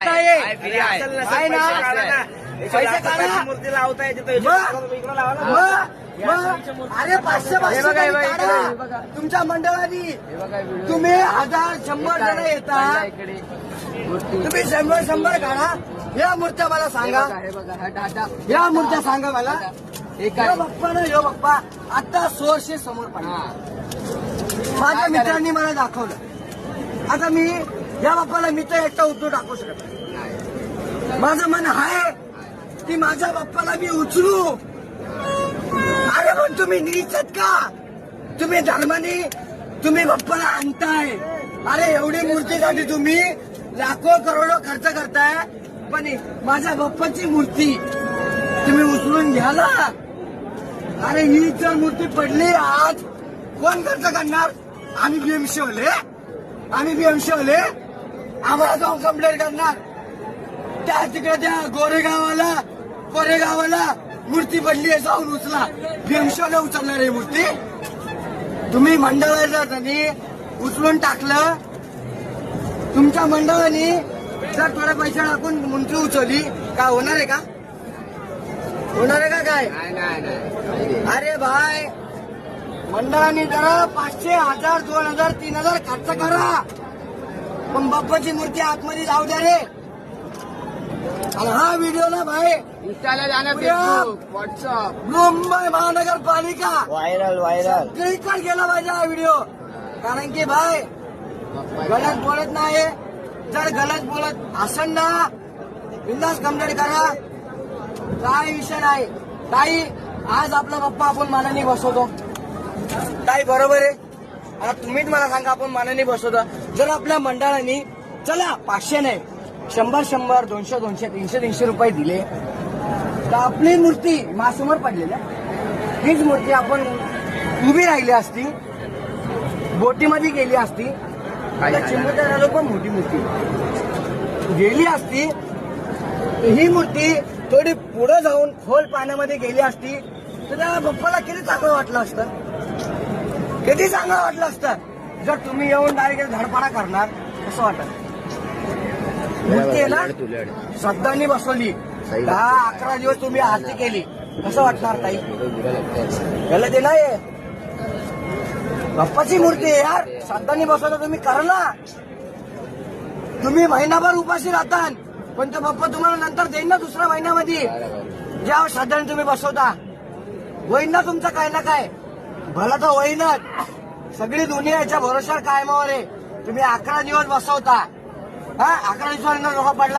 आहे ना पैसे काढा मूर्ती लावताय तिथे अरे 500 काढा तुमच्या मंडळाने तुम्ही 1000-100 जण येता तुम्ही 100 काढा या मूर्त्या मला सांगा या मूर्त्या सांगा मला बाप्पा ना यो बाप्पा आता सोर्सेस समोर पडला माझ्या मित्रांनी मला दाखवलं आता मी या बाप्पाला मी तर एकटा उचलून टाकू शकत नाही. माझं मन आहे की माझ्या बाप्पाला मी उचलू अरे पण तुम्ही नीचत का तुम्ही धर्माने तुम्ही बाप्पाला आणताय अरे एवढी मूर्तीसाठी तुम्ही लाखो करोडो खर्च करताय पण माझ्या बाप्पाची मूर्ती तुम्ही उचलून घ्याला अरे ही जर मूर्ती पडली आज कोण खर्च करणार आम्ही बीएमसी वाले आम्हाला जाऊन कंप्लेंट करणार त्या तिकडे त्या कोरेगावाला मूर्ती पडली आहे जाऊन उचला बीएमसी वाले उचलणार आहे मूर्ती तुम्ही मंडळाला त्यांनी उचलून टाकलं तुमच्या मंडळाने जर थोडे पैसे टाकून मूर्ती उचलली का होणार आहे का काय अरे भाई मंडळाने जरा 500, 1000, 2000, 3000 खर्च करा पण बाप्पाची मूर्ती आतमध्ये जाऊ द्या रे आणि हा व्हिडिओ ना भाई इंस्टाला जाणं व्हॉट्सअप मुंबई महानगरपालिका व्हायरल सगळीकडे गेला पाहिजे हा व्हिडिओ कारण की भाई गलत बोलत नाही जर गलत बोलत असेल ना बिंदास कंप्लेंट करा काय विषय नाही ताई आज आपला बाप्पा आपण मानाने बसवतो ताई बरोबर आहे आता तुम्हीच मला सांगा आपण मानाने बसवतो जर आपल्या मंडळाने चला 500 नाही 100, 200, 300 रुपये दिले तर आपली मूर्ती माझ्यासमोर पडलेली हीच मूर्ती आपण उभी राहिली असती बोटीमध्ये गेली असती चिंबुट्या झालो पण मोठी मूर्ती गेली असती ही मूर्ती थोडी पुढे जाऊन खोल पाण्यामध्ये गेली असती तर त्या बाप्पाला किती चांगलं वाटलं असतं जर तुम्ही येऊन डायरेक्ट धडपडा करणार कसं वाटत मूर्ती आहे ना श्रद्धांनी बसवली 10-11 दिवस तुम्ही आरती केली कसं वाटणार ताई गलत आहे नाही बाप्पाची मूर्ती आहे यार श्रद्धांनी बसवलं तुम्ही करला तुम्ही महिनाभर उपाशी राहता पण तो बाप्पा तुम्हाला नंतर देईन ना दुसऱ्या महिन्यामध्ये ज्या श्रद्धाने तुम्ही बसवता होईन ना तुमचं काय ना काय भला तर होईनच सगळी दुनिया याच्या भरोशावर कायमावर आहे तुम्ही 11 दिवस बसवता 11 दिवसानंतर लोक पडला